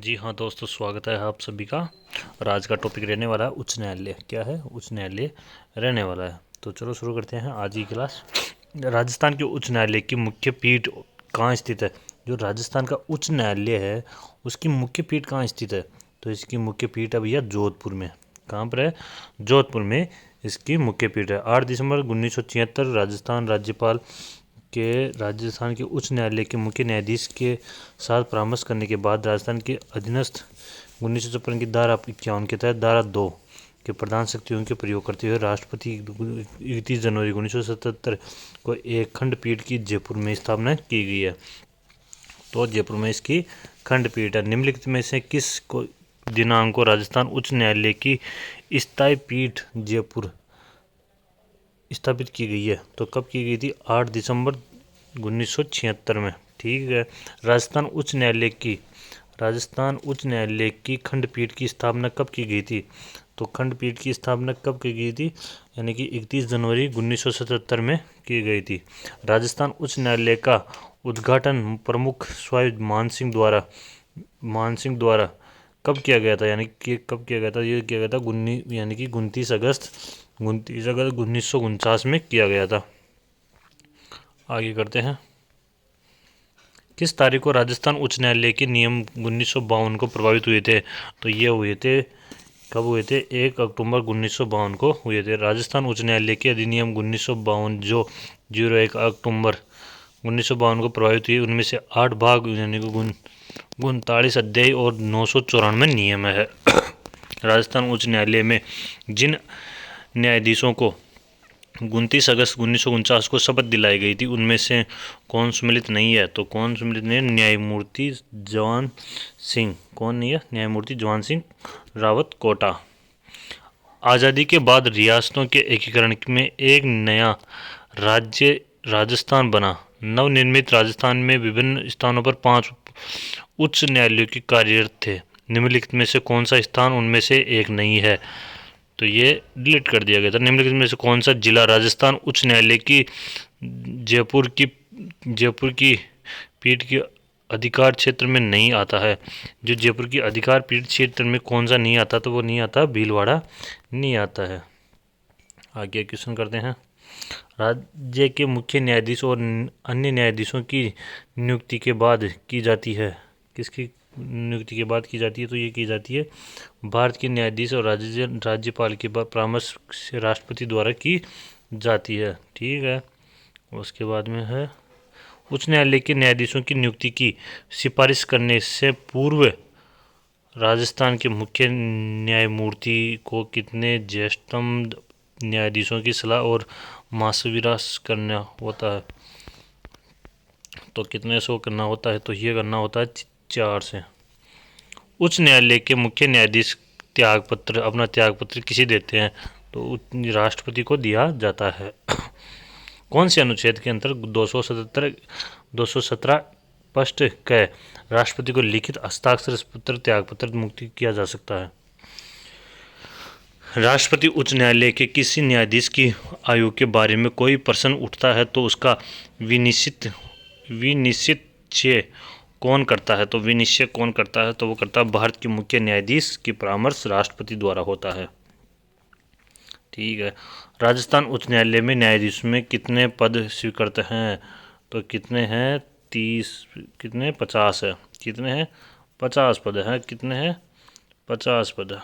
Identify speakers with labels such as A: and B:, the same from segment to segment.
A: जी हाँ दोस्तों, स्वागत है आप सभी का। और आज का टॉपिक रहने वाला है उच्च न्यायालय। क्या है? उच्च न्यायालय रहने वाला है। तो चलो शुरू करते हैं आज की क्लास। राजस्थान के उच्च न्यायालय की मुख्य पीठ कहाँ स्थित है? जो राजस्थान का उच्च न्यायालय है उसकी मुख्य पीठ कहाँ स्थित है? तो इसकी मुख्य पीठ है भैया जोधपुर में। कहाँ पर है? जोधपुर में इसकी मुख्य पीठ है। 8 दिसंबर 1976 राजस्थान राज्यपाल के राजस्थान के उच्च न्यायालय के मुख्य न्यायाधीश के साथ परामर्श करने के बाद राजस्थान के अधीनस्थ 1956 की धारा 51 के तहत धारा 2 के प्रधान शक्तियों के प्रयोग करते हुए राष्ट्रपति 31 जनवरी 1977 को एक खंडपीठ की जयपुर में स्थापना की गई है। तो जयपुर में इसकी खंडपीठ है। निम्नलिखित में से किस को दिनांक को राजस्थान उच्च न्यायालय की स्थायी पीठ जयपुर स्थापित की गई है? तो कब की गई थी? 8 दिसंबर 1976 में। ठीक है। राजस्थान उच्च न्यायालय की खंडपीठ की स्थापना कब की गई थी? तो खंडपीठ की स्थापना कब की गई थी? यानी कि 31 जनवरी 1977 में की गई थी। राजस्थान उच्च न्यायालय का उद्घाटन प्रमुख स्वायत्त मान सिंह द्वारा कब किया गया था? यानी कि कब किया गया था? ये किया गया था 29 अगस्त 1949 में किया गया था। आगे करते हैं। किस तारीख को राजस्थान उच्च न्यायालय के नियम 1952 को प्रभावित हुए थे? तो ये हुए थे, कब हुए थे? 1 अक्टूबर 1952 को हुए थे। राजस्थान उच्च न्यायालय के अधिनियम 1952 जो 01 अक्टूबर 1952 को प्रभावित हुए, उनमें से 8 भाग यानी कि 39 अध्याय और 994 नियम है। राजस्थान उच्च न्यायालय में जिन न्यायाधीशों को 29 अगस्त 1949 को शपथ दिलाई गई थी उनमें से कौन सम्मिलित नहीं है? तो कौन सम्मिलित नहीं है? न्यायमूर्ति जवान सिंह। कौन नहीं है? न्यायमूर्ति जवान सिंह रावत कोटा। आज़ादी के बाद रियासतों के एकीकरण में एक नया राज्य राजस्थान बना। नवनिर्मित राजस्थान में विभिन्न स्थानों पर 5 उच्च न्यायालयों की कार्यरत थे। निम्नलिखित में से कौन सा स्थान उनमें से एक नहीं है? तो ये डिलीट कर दिया गया था। निम्नलिखित में से कौन सा जिला राजस्थान उच्च न्यायालय की जयपुर की पीठ के अधिकार क्षेत्र में नहीं आता है? जो जयपुर की अधिकार पीठ क्षेत्र में कौन सा नहीं आता? तो वो नहीं आता, भीलवाड़ा नहीं आता है। आगे क्वेश्चन करते हैं। राज्य के मुख्य न्यायाधीश और अन्य न्यायाधीशों की नियुक्ति के बाद की जाती है। किसकी नियुक्ति के बाद की जाती है? तो ये की जाती है भारत के न्यायाधीश और राज्यपाल के परामर्श से राष्ट्रपति द्वारा की जाती है। ठीक है। उसके बाद में है उच्च न्यायालय के न्यायाधीशों की नियुक्ति की सिफारिश करने से पूर्व राजस्थान के मुख्य न्यायमूर्ति को कितने ज्येष्ठतम न्यायाधीशों की सलाह और मशविरा करना होता है? तो कितने से करना होता है? तो ये करना होता है 4 से। उच्च न्यायालय के मुख्य न्यायाधीश अपना त्यागपत्र किसे देते हैं? तो राष्ट्रपति को दिया जाता है। कौन से अनुच्छेद के अंतर्गत 217 स्पष्ट क राष्ट्रपति को लिखित हस्ताक्षर पत्र त्यागपत्र मुक्त किया जा सकता है? राष्ट्रपति उच्च न्यायालय के किसी न्यायाधीश की आयु के बारे में कोई प्रश्न उठता है तो उसका विनिश्चय कौन करता है? तो विनिश्चय कौन करता है? तो वो करता है भारत के मुख्य न्यायाधीश की परामर्श राष्ट्रपति द्वारा होता है। ठीक है। राजस्थान उच्च न्यायालय में न्यायाधीश में कितने पद स्वीकृत हैं? तो कितने हैं? 50 है। कितने हैं? 50 पद हैं। कितने हैं? 50 पद।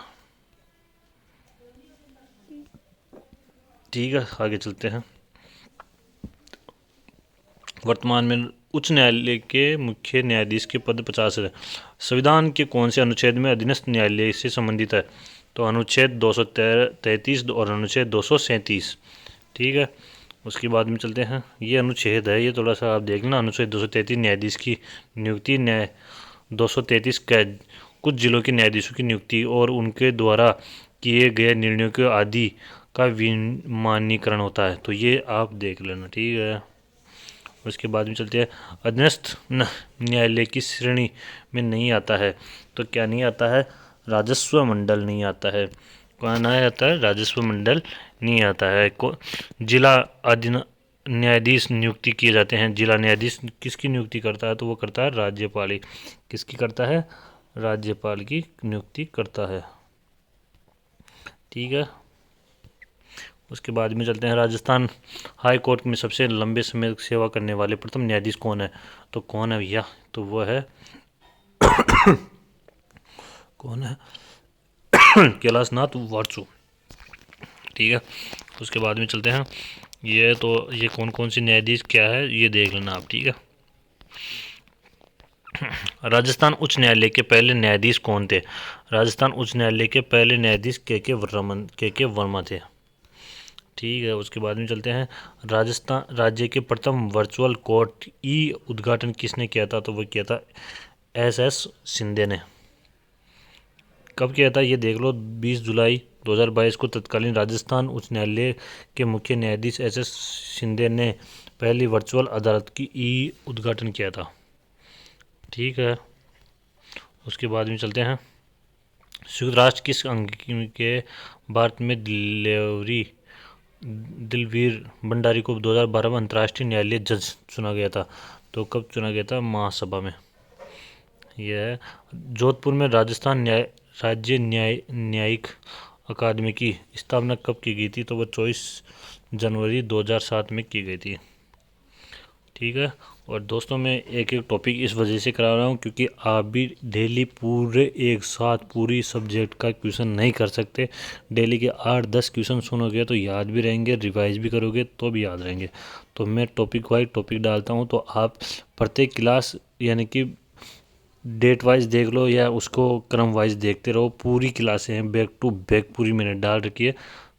A: ठीक है, आगे चलते हैं। वर्तमान में उच्च न्यायालय के मुख्य न्यायाधीश के पद 50 है। संविधान के कौन से अनुच्छेद में अधीनस्थ न्यायालय से संबंधित है? तो अनुच्छेद 233 और अनुच्छेद 237। ठीक है। उसके बाद में चलते हैं। ये अनुच्छेद है, ये थोड़ा सा आप देख लेना। अनुच्छेद 233 न्यायाधीश की नियुक्ति, 233 कैद कुछ जिलों के न्यायाधीशों की नियुक्ति और उनके द्वारा किए गए निर्णयों के आदि का विमानीकरण होता है। तो ये आप देख लेना। ठीक है। उसके बाद में चलते हैं। अधीनस्थ न्यायालय की श्रेणी में नहीं आता है। तो क्या नहीं आता है? राजस्व मंडल नहीं आता है। कौन नहीं आता है? राजस्व मंडल नहीं आता है। जिला न्यायाधीश नियुक्ति किए जाते हैं। जिला न्यायाधीश किसकी नियुक्ति करता है? तो वो करता है राज्यपाल। किसकी करता है? राज्यपाल की नियुक्ति करता है। ठीक है, उसके बाद में चलते हैं राजस्थान हाई कोर्ट में सबसे लंबे समय तक सेवा करने वाले प्रथम न्यायाधीश कौन है? तो कौन है भैया? तो वो है कौन है? कैलाशनाथ वार्चू। ठीक है, उसके बाद में चलते हैं, ये कौन कौन सी न्यायाधीश क्या है ये देख लेना आप। ठीक है, राजस्थान उच्च न्यायालय के पहले न्यायाधीश कौन थे? राजस्थान उच्च न्यायालय के पहले न्यायाधीश के वर्मा थे। ठीक है, उसके बाद में चलते हैं, राजस्थान राज्य के प्रथम वर्चुअल कोर्ट ई उद्घाटन किसने किया था? तो वो किया था एस शिंदे ने। कब किया था ये देख लो, 20 जुलाई 2022 को तत्कालीन राजस्थान उच्च न्यायालय के मुख्य न्यायाधीश एस शिंदे ने पहली वर्चुअल अदालत की ई उद्घाटन किया था। ठीक है, उसके बाद में चलते हैं, संयुक्त राष्ट्र किस अंग के भारत में दिलवीर भंडारी को 2012 में अंतर्राष्ट्रीय न्यायालय जज चुना गया था? तो कब चुना गया था? महासभा में। यह है, जोधपुर में राजस्थान राज्य न्यायिक अकादमी की स्थापना कब की गई थी? तो वो 24 जनवरी 2007 में की गई थी। ठीक है, और दोस्तों मैं एक एक टॉपिक इस वजह से करा रहा हूँ क्योंकि आप भी डेली पूरे एक साथ पूरी सब्जेक्ट का क्वेश्चन नहीं कर सकते। डेली के 8-10 क्वेश्चन सुनोगे तो याद भी रहेंगे, रिवाइज भी करोगे तो भी याद रहेंगे। तो मैं टॉपिक वाइज टॉपिक डालता हूँ, तो आप प्रत्येक क्लास यानी कि डेट वाइज देख लो या उसको क्रम वाइज देखते रहो। पूरी क्लासें हैं, बैक टू बैक पूरी मैंने डाल रखी है।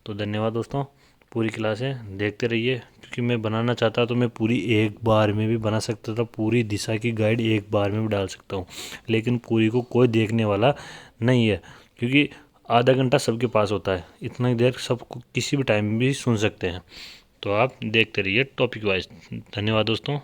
A: तो धन्यवाद दोस्तों, पूरी क्लासें देखते रहिए क्योंकि मैं बनाना चाहता तो मैं पूरी एक बार में भी बना सकता था, पूरी दिशा की गाइड एक बार में भी डाल सकता हूँ, लेकिन पूरी को कोई देखने वाला नहीं है क्योंकि आधा घंटा सबके पास होता है, इतना देर सब किसी भी टाइम भी सुन सकते हैं। तो आप देखते रहिए टॉपिक वाइज। धन्यवाद दोस्तों।